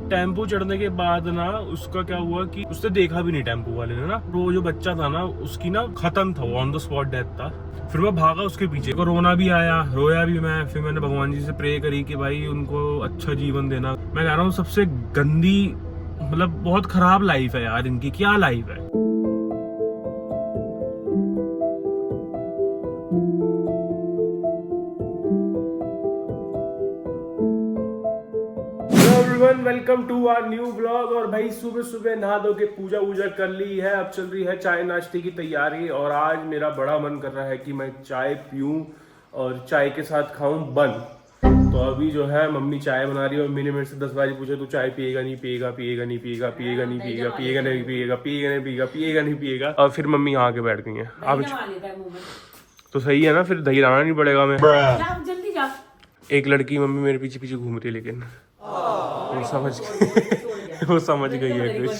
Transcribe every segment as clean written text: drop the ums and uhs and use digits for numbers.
Tempo चढ़ने के बाद ना उसका क्या हुआ कि उसने देखा भी नहीं टेम्पो वाले ने ना, वो जो बच्चा था ना उसकी ना खत्म था, वो ऑन द स्पॉट डेथ था। फिर मैं भागा उसके पीछे, रोना भी आया, रोया भी मैं। फिर मैंने भगवान जी से प्रे करी कि भाई उनको अच्छा जीवन देना। मैं कह रहा हूँ सबसे गंदी, मतलब बहुत खराब लाइफ है यार इनकी, क्या लाइफ है। Welcome to our new blog. और भाई सुबह सुबह नहा धो के पूजा वूजा कर ली है, अब चल रही है चाय नाश्ते की तैयारी। और आज मेरा बड़ा मन कर रहा है कि मैं चाय पीऊं और चाय के साथ खाऊं बन। तो अभी जो है मम्मी चाय बना रही है और मैंने मेरे से 10 बार पूछा तू चाय पिएगा नहीं पिएगा, पिएगा नहीं पिएगा, पिएगा नहीं पिएगा, पिएगा नहीं पिएगा, पिएगा नहीं पिएगा, पिएगा नहीं पिएगा। और फिर मम्मी यहाँ के बैठ गई है। अब तो सही है ना, फिर दही लाना नहीं पड़ेगा। मैं जल्दी जा। एक लड़की मम्मी मेरे पीछे पीछे घूम रही है, लेकिन वो समझ गई है कुछ।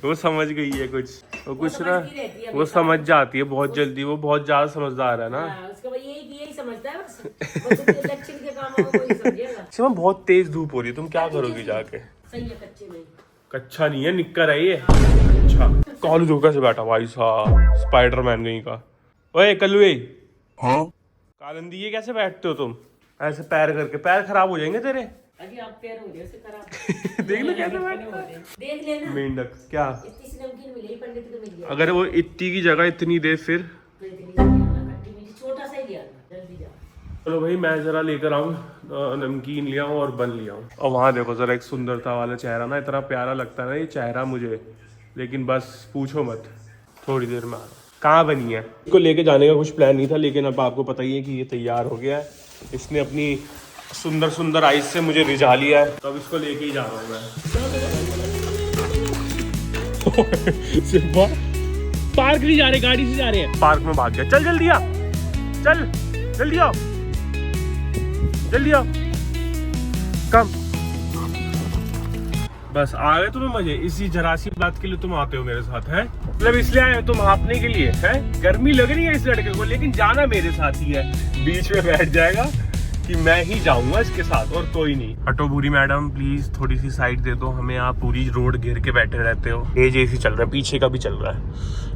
वो समझ गई है कुछ, वो कुछ ना, वो समझ जाती है बहुत जल्दी, वो बहुत ज्यादा समझदार है ना। यही समझता है बस। इलेक्शन के काम में कोई समझेगा। शिवा बहुत तेज धूप हो रही है, तुम क्या करोगी जाके? सही है, कच्चे में। कच्चा नहीं है, निक्कर है ये। अच्छा कॉलेज होकर से बैठा भाई साहब, स्पाइडरमैन कहीं का। ओए कल्लुए, हाँ कालंदी, ये कैसे बैठते हो तुम ऐसे पैर करके? पैर खराब हो जाएंगे तेरे। अभी आप पैर हो गए खराब। देख लो कैसे बैठता है। देख लेना मेंढक क्या, इतनी सी नमकीन मिली, पंडित को मिल गया। अगर वो इतनी की जगह इतनी दे फिर छोटा सा ही दिया, जल्दी जा। चलो भाई मैं जरा लेकर आऊँ, नमकीन लिया हूँ और बन लिया हूँ। और वहाँ देखो जरा एक सुंदरता वाला चेहरा ना, इतना प्यारा लगता है ना ये चेहरा मुझे, लेकिन बस पूछो मत, थोड़ी देर में आ रहा हूँ। कहाँ बनी है? इसको लेके जाने का कुछ प्लान नहीं था, लेकिन अब आपको पता ही है कि ये तैयार हो गया है। इसने अपनी सुंदर सुंदर आइज से मुझे रिझा लिया है, तो अब इसको लेके ही जा रहा हूँ मैं। पार्क नहीं जा रहे, गाड़ी से जा रहे हैं। पार्क में भाग गया। चल जल्दी आ, चल जल्दी आओ, जल्दी आओ, कम। बस आ गए तुम्हें मजे? इसी जरा सी बात के लिए तुम आते हो मेरे साथ, है? मतलब इसलिए आए हो तुम हाँफने के लिए, है? गर्मी लग रही है इस लड़के को, लेकिन जाना मेरे साथ ही है। बीच में बैठ जाएगा कि मैं ही जाऊंगा इसके साथ और कोई नहीं। हटो बुरी मैडम, प्लीज थोड़ी सी साइड दे दो हमें, आप पूरी रोड घेर के बैठे रहते हो। एज एसी चल रहा है, पीछे का भी चल रहा है,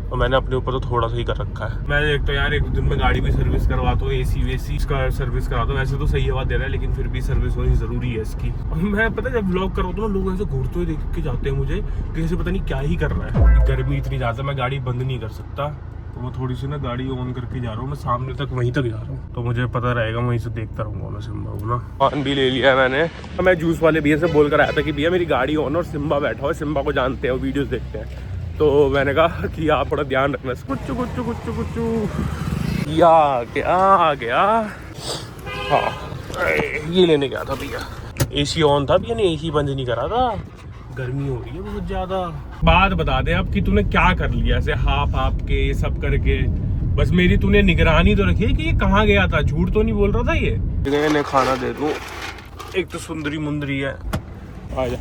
और मैंने अपने ऊपर तो थोड़ा सा ही कर रखा है। मैं देखता यार एक दिन में गाड़ी भी सर्विस करवाता हूँ, एसी वेसी का सर्विस कराता हूँ। वैसे तो सही हवा दे रहा है, लेकिन फिर भी सर्विस होनी जरूरी है इसकी। और मैं पता है जब व्लॉग करवाता हूँ ना, लोग ऐसे घूरते हुए देख के जाते हैं मुझे कि ऐसे पता नहीं क्या ही कर रहा है। गर्मी इतनी ज्यादा, मैं गाड़ी बंद नहीं कर सकता, तो मैं थोड़ी सी ना गाड़ी ऑन करके जा रहा हूँ। मैं सामने तक वहीं तक जा रहा हूँ, तो मुझे पता रहेगा, वहीं से देखता रहूँगा मैं सिम्बा को ना। पान भी ले लिया है मैंने। मैं जूस वाले भैया से बोल कर आया था कि भैया मेरी गाड़ी ऑन और सिम्बा बैठा हो, सिम्बा को जानते हैं, वो वीडियोस देखते हैं। तो मैंने कहा कि आप थोड़ा ध्यान रखना। कुछ कुछ कुछ कुछ या आ गया। हाँ ये लेने गया था भैया, एसी ऑन था भैया ने एसी बंद नहीं करा था। गर्मी हो रही है बहुत ज्यादा। बात बता दे अब कि तूने क्या कर लिया ऐसे हाफ हाफ के ये सब करके? बस मेरी तूने निगरानी तो रखी है कि ये कहाँ गया था, झूठ तो नहीं बोल रहा था ये? इन्हें खाना दे दूं, एक तो सुंदरी मुंदरी है। आ जा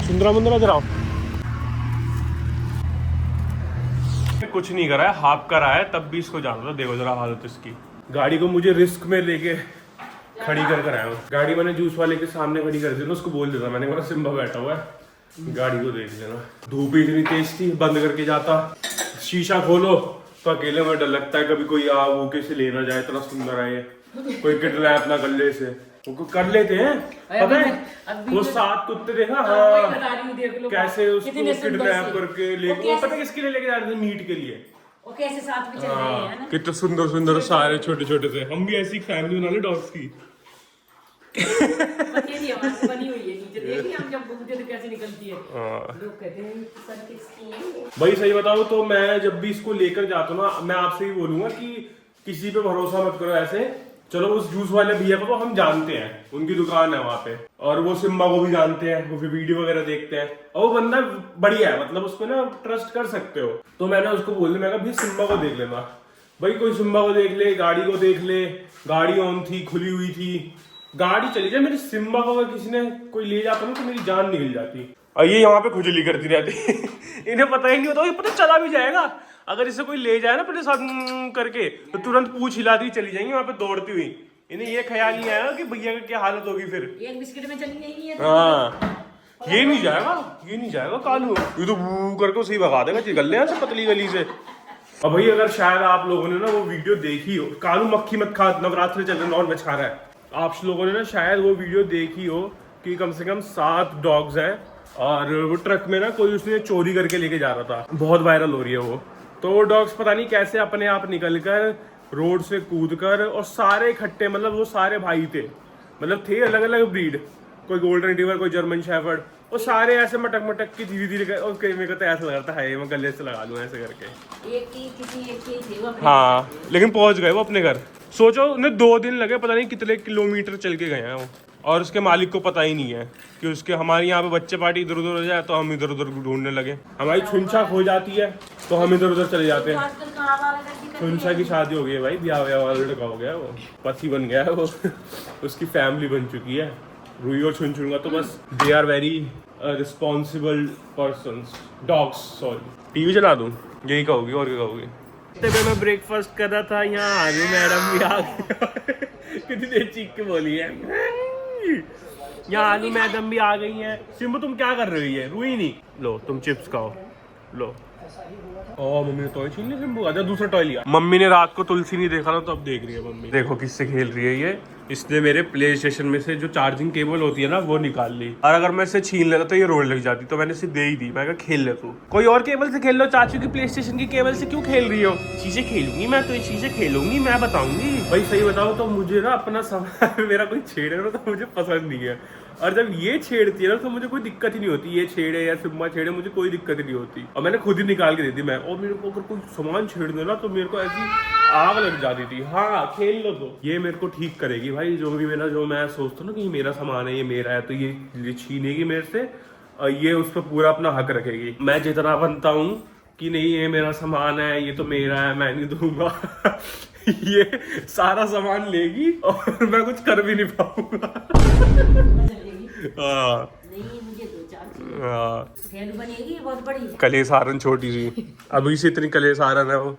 सुंदरा मुंदरा, जरा कुछ नहीं करा है, हाफ करा है, तब भी इसको जाना था। देखो जरा हालत इसकी। गाड़ी को मुझे रिस्क में लेके खड़ी कर आया हूँ। गाड़ी मैंने जूस वाले के सामने खड़ी कर दी ना, उसको बोल देता मैंने कहा सिम्बा बैठा हुआ है, गाड़ी को देख लेना। धूप ही इतनी तेज थी, बंद करके जाता, शीशा खोलो तो अकेले में डर लगता है कभी कोई आ वो कैसे ले ना जाए। इतना सुंदर है ये, कोई किडनैप ना कर ले इसे। वो कर लेते हैं पता है, वो 7 कुत्ते देखा, हाँ कैसे उसको किडनैप करके लेके, पता है किसके लिए लेके जा रहे थे? मीट के लिए। वो कैसे साथ में चल रहे हैं ना? कितने सुंदर सुंदर सारे छोटे छोटे से। हम भी ऐसी फैमिली बना ले डॉग्स की। बनी हुई है नीचे, देखिए हम जब घूमते तो कैसे निकलती है। लोग कहते हैं सर किसकी। भाई सही बताओ तो मैं जब भी इसको लेकर जाता हूँ ना, मैं आपसे ही बोलूंगा कि किसी पे भरोसा मत करो ऐसे। चलो उस जूस वाले भैया को तो हम जानते हैं, उनकी दुकान है वहाँ पे, और वो सिम्बा को भी जानते हैं, वो भी वीडियो वगैरह देखते हैं, और वो बंदा बढ़िया है, मतलब उसको ना ट्रस्ट कर सकते हो। तो मैंने उसको बोल दिया, मैं कहा भाई सिम्बा को देख लेना। भाई कोई सिम्बा को देख ले, गाड़ी को देख ले, गाड़ी ऑन थी, खुली हुई थी, गाड़ी चली जाए। मेरी सिम्बा को अगर किसी ने कोई ले जाता ना तो मेरी जान निकल जाती। और ये यहाँ पे खुजली करती रहती इन्हें पता ही नहीं होता, ये पता चला भी जाएगा। अगर इसे कोई ले जाए ना पहले साथ करके, तो तुरंत पूछ हिलाती चली जाएंगी वहाँ पे दौड़ती हुई। इन्हें ये ख्याल नहीं आया कि भैया का क्या हालत होगी फिर। एक बिस्किट में चली नहीं है। हाँ ये नहीं जाएगा कालू, ये तो वू करके उसे ही भगा देगा गले से पतली गली से। और भाई अगर शायद आप लोगों ने ना वो वीडियो देखी हो, कालू मक्खी मत खा, नवरात्रि चल रहे नॉन वेज खा रहा है, आप लोगों ने ना शायद वो वीडियो देखी हो कि कम से कम 7 डॉग्स हैं और वो ट्रक में ना कोई उसने चोरी करके लेके जा रहा था, बहुत वायरल हो रही है वो। तो वो डॉग्स पता नहीं कैसे अपने आप निकल कर रोड से कूद कर, और सारे इकट्ठे, मतलब वो सारे भाई थे, मतलब थे अलग अलग ब्रीड, कोई गोल्डन रिट्रीवर, कोई जर्मन शेफर्ड, और सारे ऐसे मटक मटक के धीरे धीरे, और मेरे को तो ऐसा लग रहा था है मैं गले से लगा लूं ऐसे करके। एक ही थे वो अपने। हाँ लेकिन पहुंच गए वो अपने घर। सोचो उन्हें 2 दिन लगे, पता नहीं कितने किलोमीटर चल के गए हैं वो, और उसके मालिक को पता ही नहीं है कि उसके, हमारे यहाँ पे बच्चे पार्टी इधर उधर हो जाए तो हम इधर उधर ढूंढने लगे, हमारी छुनछा हो जाती है तो हम इधर उधर चले जाते हैं। छुनछा की शादी हो गई है भाई, ब्याह वाला लड़का हो गया, वो पति बन गया है वो उसकी फैमिली बन चुकी है। रुई और छुन का तो बस they are very responsible persons, dogs. Sorry TV चला दूं, यही कहोगी और क्या कहोगी। मैं ब्रेकफास्ट कर रहा था, यहाँ आलू मैडम भी आ गई कितनी देर चीख के बोली है, यहाँ आलू मैडम भी आ गई है। सिम्बू तुम क्या कर रही है, रुई नहीं, लो तुम चिप्स खाओ, लो। ओ मम्मी ने टॉय छीन लिया, सिम्बू आजा दूसरा टॉय लिया। मम्मी ने रात को तुलसी नहीं देखा ना, तो अब देख रही है मम्मी। देखो किससे खेल रही है ये, इसने मेरे प्ले स्टेशन में से जो चार्जिंग केबल होती है ना वो निकाल ली, और अगर मैं इसे छीन लेता तो ये रोने लग जाती, तो मैंने इसे दे ही दी। मैं कहा खेल ले तू, कोई और केबल से खेल लो, चाचू की प्ले स्टेशन की केबल से क्यों खेल रही हो। चीजें खेलूंगी मैं तो, ये चीजें खेलूंगी मैं, बताऊंगी। भाई सही बताओ तो मुझे ना अपना सामान मेरा कोई छेड़े ना तो मुझे पसंद नहीं है, और जब ये छेड़ती है ना तो मुझे कोई दिक्कत ही नहीं होती, ये छेड़े या सिम्मा छेड़े मुझे कोई दिक्कत ही नहीं होती, और मैंने खुद ही निकाल के दे दी मैं। और मेरे को अगर कोई सामान छेड़ दे ना तो मेरे को ऐसी आग लग जाती थी। हाँ खेल लो तो ये मेरे को ठीक करेगी भाई, जो भी मेरा, जो मैं सोचता हूँ ना कि ये मेरा सामान है, ये मेरा है, तो ये छीनेगी मेरे से और ये उस पर पूरा अपना हक रखेगी। मैं जितना बनता हूँ कि नहीं ये मेरा सामान है, ये तो मेरा है, मैं नहीं दूंगा ये सारा सामान लेगी और मैं कुछ कर भी नहीं पाऊंगा बनेगी बहुत बड़ी कलेसारन छोटी सी, अभी से इतनी कलेसारन है वो।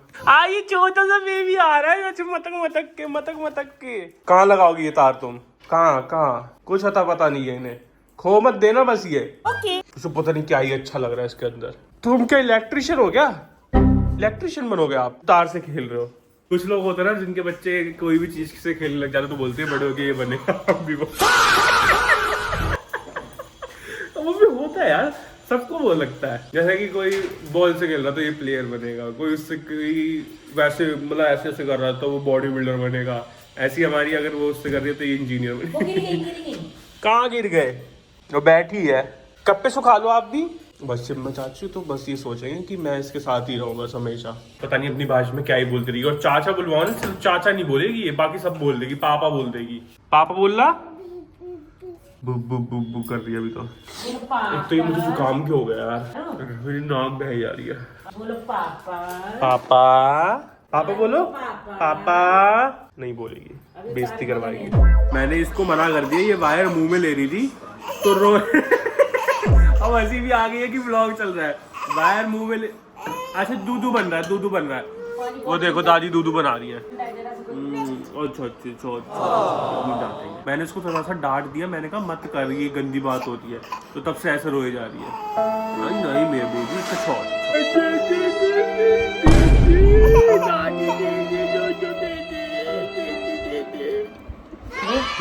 ये छोटा सा बेबी आ रहा है मटक मटक के। कहाँ लगाओगी ये तार तुम, कहाँ कुछ पता नहीं है इन्हें, खो मत देना बस ये। उसको पता नहीं क्या ही अच्छा लग रहा है इसके अंदर। तुम क्या इलेक्ट्रिशियन हो क्या, इलेक्ट्रिशियन बनोगे आप, तार से खेल रहे हो। कुछ लोग होते हैं ना जिनके बच्चे कोई भी चीज से खेलने लग जाते तो बोलते हैं बड़े होके ये बनेगा हम भी वो वो भी होता है यार, सबको वो लगता है, जैसे कि कोई बॉल से खेल रहा तो ये प्लेयर बनेगा, कोई उससे कोई वैसे मतलब ऐसे ऐसे कर रहा तो वो बॉडी बिल्डर बनेगा। ऐसी हमारी अगर वो उससे कर रही है तो ये इंजीनियर बनेगा। कहाँ गिर गए, वो बैठी है, कब पे सुखा लो आप भी। बस सिम्मा चाचू तो बस ये सोचेंगे कि मैं इसके साथ ही रहूं बस हमेशा। पता नहीं अपनी भाषा में क्या ही बोलती रही, और चाचा बुलवाओ ना, सिर्फ चाचा नहीं बोलेगी ये, बाकी सब बोल देगी, पापा बोल देगी। पापा बोल रहा बुक बुक बुक बुक कर रही है अभी तो। एक तो ये मुझे जुकाम क्यों हो गया यार, मेरी नाक बह जा रही है। बोलो पापा पापा, पापा बोलो पापा, नहीं बोलेगी, बेइज्जती करवाएगी। मैंने इसको मना कर दिया, ये वायर मुंह में ले रही थी तो रो अब हंसी भी आ गई है कि व्लॉग चल रहा है, वायर मुंह में ले। अच्छा दूधू बन रहा है, दूधू बन रहा है, वो देखो दादी दूधू बना रही है। अच्छा मैंने इसको थोड़ा सा डांट दिया, मैंने कहा मत कर, ये गंदी बात होती है, तो तब से ऐसे रोए जा रही है। नहीं नहीं मेरे बेबी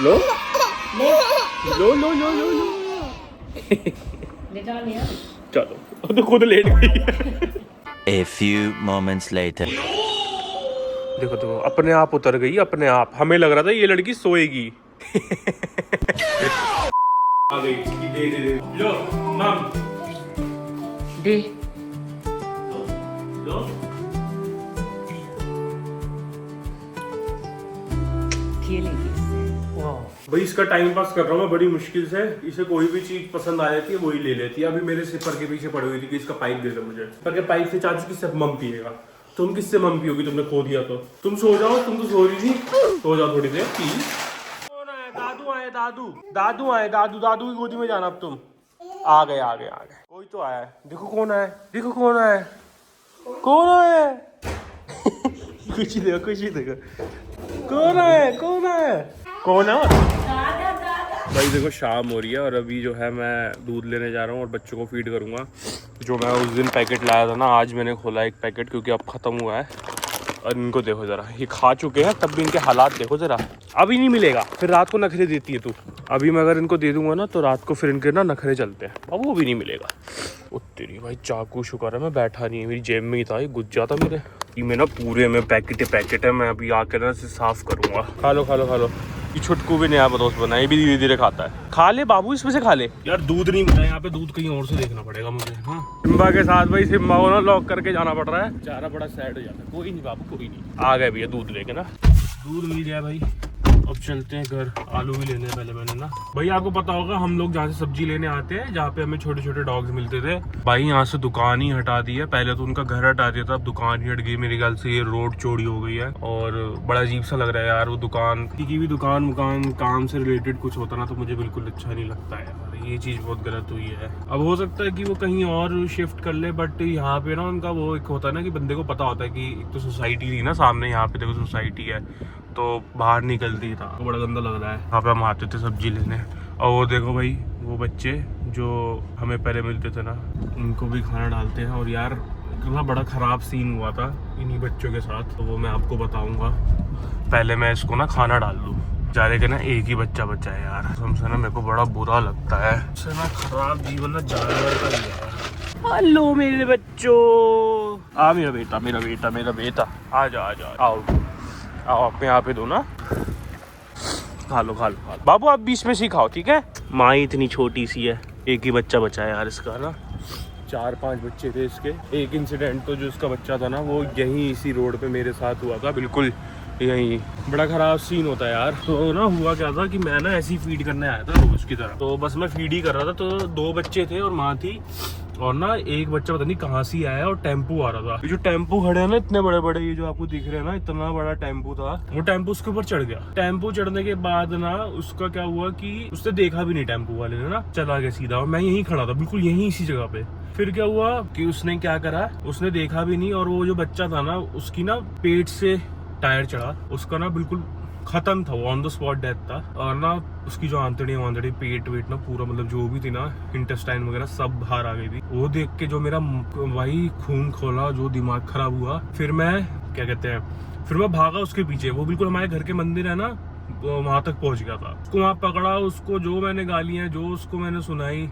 लो लो लो लो लो लो चलो तो खुद लेट गई। A few moments later. देखो देखो अपने आप उतर गई, अपने आप। हमें लग रहा था ये लड़की सोएगी आ गई। दे दे दे लो मम दे लो खेलेंगे भाई। इसका टाइम पास कर रहा हूँ मैं बड़ी मुश्किल से। इसे कोई भी चीज पसंद आ जाती है वही ले लेती है। अभी मेरे सिपर के पीछे पड़ी हुई थी कि इसका पाइप दे दो मुझे। सिपर के पाइप से चाचू किससे मम पिएगा, तुम किससे मम पियोगी, तुमने खो दिया तो। तुम सो जाओ, तुम तो सो रही थी, सो जाओ थोड़ी देर प्लीज। कौन आए, दादू आए, दादू दादू आए, दादू दादू की गोदी में जाना अब तुम। आ गए आ गए आ गए, कोई तो आया है। देखो कौन आया, देखो कौन आया, कौन आया खुशी देखो, खुशी देखो, कौन आया, कौन आया। कौन है? दादा दादा। भाई देखो शाम हो रही है और अभी जो है मैं दूध लेने जा रहा हूँ और बच्चों को फीड करूँगा। जो मैं उस दिन पैकेट लाया था ना, आज मैंने खोला एक पैकेट क्योंकि अब ख़त्म हुआ है। और इनको देखो ज़रा, ये खा चुके हैं, तब भी इनके हालात देखो ज़रा। अभी नहीं मिलेगा, फिर रात को नखरे देती है तू। अभी मैं अगर इनको दे दूंगा ना तो रात को फिर इनके ना नखरे चलते हैं, अब वो भी नहीं मिलेगा। तेरी भाई चाकू शुक्र है मैं बैठा नहीं है, मेरी जेब में ही था, ये गुज जाता मेरे। ये ना पूरे में पैकेट है, मैं अभी आके ना इसे साफ करूँगा। खा लो खा लो खा लो। ये छुटकू भी नया दोस्त बना, ये भी धीरे धीरे खाता है। खा ले बाबू, इसमें से खा ले। यार दूध नहीं मिला यहाँ पे, दूध कहीं और से देखना पड़ेगा मुझे। हाँ सिम्बा के साथ भाई, सिम्बा को ना लॉक करके जाना पड़ रहा है, बेचारा बड़ा सैड हो जाता है। कोई नहीं बाबू, कोई नहीं। आ गए भैया दूध लेके ना, दूध मिल गया भाई। अब चलते हैं घर, आलू भी लेने हैं पहले मैंने ना। भाई आपको पता होगा हम लोग जहाँ से सब्जी लेने आते हैं, जहाँ पे हमें छोटे छोटे डॉग्स मिलते थे, भाई यहाँ से दुकान ही हटा दी है। पहले तो उनका घर हटा दिया था, अब दुकान ही हट गई। मेरे ख्याल से ये रोड चौड़ी हो गई है और बड़ा अजीब सा लग रहा है यार। वो दुकान की भी दुकान काम से रिलेटेड कुछ होता ना तो मुझे बिल्कुल अच्छा नहीं लगता है यार। ये चीज़ बहुत गलत हुई है। अब हो सकता है कि वो कहीं और शिफ्ट कर ले, बट यहाँ पे ना उनका वो एक होता है ना कि बंदे को पता होता है कि एक तो सोसाइटी थी ना सामने, यहाँ पे देखो सोसाइटी है, तो बाहर निकलती था तो बड़ा गंदा लग रहा है। वहाँ पे हम आते थे सब्जी लेने, और वो देखो भाई वो बच्चे जो हमें पहले मिलते थे ना, उनको भी खाना डालते हैं। और यार इतना बड़ा ख़राब सीन हुआ था इन्हीं बच्चों के साथ, तो वो मैं आपको बताऊँगा। पहले मैं इसको ना खाना डाल दूँ, बेचारे के ना एक ही बच्चा बचा है यार। हमसे ना मेरे को बड़ा बुरा लगता है, इससे ना खराब जीवन ना जानवर का ही है। हेलो मेरे बच्चों, आ मेरा बेटा मेरा बेटा मेरा बेटा, आ जा आ जा, आओ आओ, आप यहाँ पे दो ना, खा लो खा लो खा लो। बाबू आप बीच में से खाओ, ठीक है। माँ ही इतनी छोटी सी है, एक ही बच्चा बचा है यार इसका ना। 4-5 बच्चे थे इसके। एक इंसिडेंट तो जो इसका बच्चा था ना, वो यहीं इसी रोड पे मेरे साथ हुआ था, बिल्कुल यही। बड़ा खराब सीन होता है यार। तो ना हुआ क्या था कि मैं ना ऐसी फीड करने आया था रोज की तरह, तो बस मैं फीड ही कर रहा था। तो 2 बच्चे थे और माँ थी, और ना एक बच्चा पता नहीं कहाँ से आया और टेम्पो आ रहा था। ये जो टेम्पो खड़े हैं ना इतने बड़े बड़े, ये जो आपको दिख रहे हैं ना, इतना बड़ा टेम्पो था। वो टेम्पो उसके ऊपर चढ़ गया। टेम्पो चढ़ने के बाद ना उसका क्या हुआ कि उसने देखा भी नहीं टेम्पो वाले ने ना, चला गया सीधा। और मैं यहीं खड़ा था बिल्कुल यहीं इसी जगह पे। फिर क्या हुआ कि उसने क्या करा, उसने देखा भी नहीं, और वो जो बच्चा था ना उसकी ना पेट से टायर चढ़ा, उसका ना बिल्कुल खत्म था, वो ऑन द स्पॉट डेथ था। और ना उसकी जो आंतड़ी पेट वेट ना पूरा, मतलब जो भी थी ना इंटेस्टाइन वगैरह सब बाहर आ गई थी। वो देख के जो मेरा भाई खून खोला, जो दिमाग खराब हुआ। फिर मैं क्या कहते हैं, फिर मैं भागा उसके पीछे। वो बिल्कुल हमारे घर के मंदिर है ना, वहां तक पहुंच गया था। उसको वहां पकड़ा, उसको जो मैंने गालियां जो उसको मैंने सुनाई,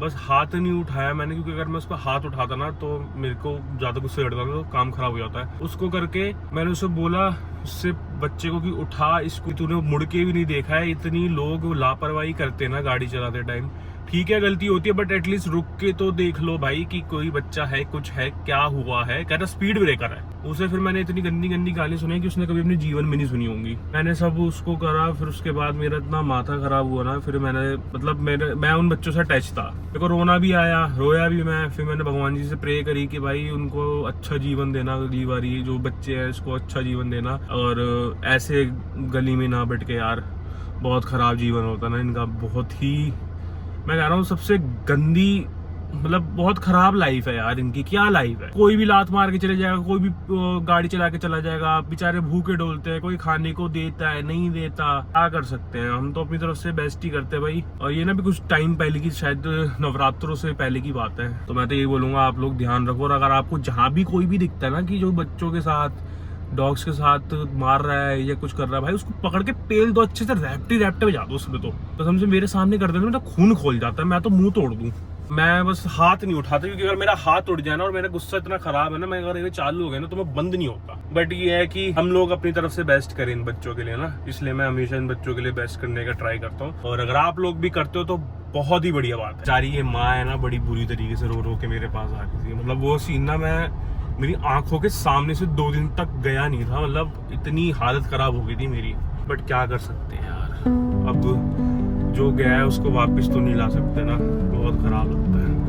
बस हाथ नहीं उठाया मैंने, क्योंकि अगर मैं उस पर हाथ उठाता ना तो मेरे को ज्यादा गुस्से चढ़ता था, तो काम खराब हो जाता है। उसको करके मैंने उससे बोला, उससे बच्चे को कि उठा इसको, तूने मुड़ के भी नहीं देखा है। इतनी लोग लापरवाही करते ना गाड़ी चलाते टाइम, ठीक है गलती होती है, बट एटलीस्ट रुक के तो देख लो भाई कि कोई बच्चा है, कुछ है, क्या हुआ है। कहता स्पीड ब्रेकर है। उसे फिर मैंने इतनी गंदी गंदी गाली सुनाई कि उसने कभी अपने जीवन में नहीं सुनी होंगी। मैंने सब उसको करा। फिर उसके बाद मेरा इतना माथा खराब हुआ ना, फिर मैंने मतलब मैं उन बच्चों से अटैच था, मेरे को रोना भी आया, रोया भी मैं। फिर मैंने भगवान जी से प्रे करी कि भाई उनको अच्छा जीवन देना, अगली बार ये जो बच्चे हैं इसको अच्छा जीवन देना, और ऐसे गली में ना बैठ के यार। बहुत खराब जीवन होता ना इनका, बहुत ही, मैं कह रहा हूँ सबसे गंदी, मतलब बहुत खराब लाइफ है यार इनकी। क्या लाइफ है, कोई भी लात मार के चले जाएगा, कोई भी गाड़ी चला के चला जाएगा, बेचारे भूखे डोलते हैं, कोई खाने को देता है नहीं देता, क्या कर सकते हैं। हम तो अपनी तरफ से बेस्ट ही करते हैं भाई। और ये ना भी कुछ टाइम पहले की, शायद नवरात्रों से पहले की बात है। तो मैं तो यही बोलूंगा आप लोग ध्यान रखो, और अगर आपको जहाँ भी कोई भी दिखता है ना कि जो बच्चों के साथ, डॉग्स के साथ मार रहा है या कुछ कर रहा है, भाई उसको पकड़ के पेल दो अच्छे से, रैप्टे बजा दो उसमें। तो समझे मेरे सामने कर देते तो खून खोल जाता है, मैं तो मुंह तोड़ दूं। मैं बस हाथ नहीं उठाता, क्योंकि अगर मेरा हाथ उठ जाए ना और मेरा गुस्सा इतना खराब है ना, मैं अगर ये चालू हो गया ना तो मैं बंद नहीं होता। बट ये है कि हम लोग अपनी तरफ से बेस्ट करें इन बच्चों के लिए ना, इसलिए मैं हमेशा इन बच्चों के लिए बेस्ट करने का ट्राई करता हूँ। और अगर आप लोग भी करते हो तो बहुत ही बढ़िया बात है। बेचारी ये माँ है ना, बड़ी बुरी तरीके से रो रो के मेरे पास आ गई थी। मतलब वो सीन ना मैं मेरी आंखों के सामने से 2 दिन तक गया नहीं था, मतलब इतनी हालत खराब हो गई थी मेरी। बट क्या कर सकते हैं यार, अब जो गया है उसको वापस तो नहीं ला सकते ना, बहुत खराब लगता है।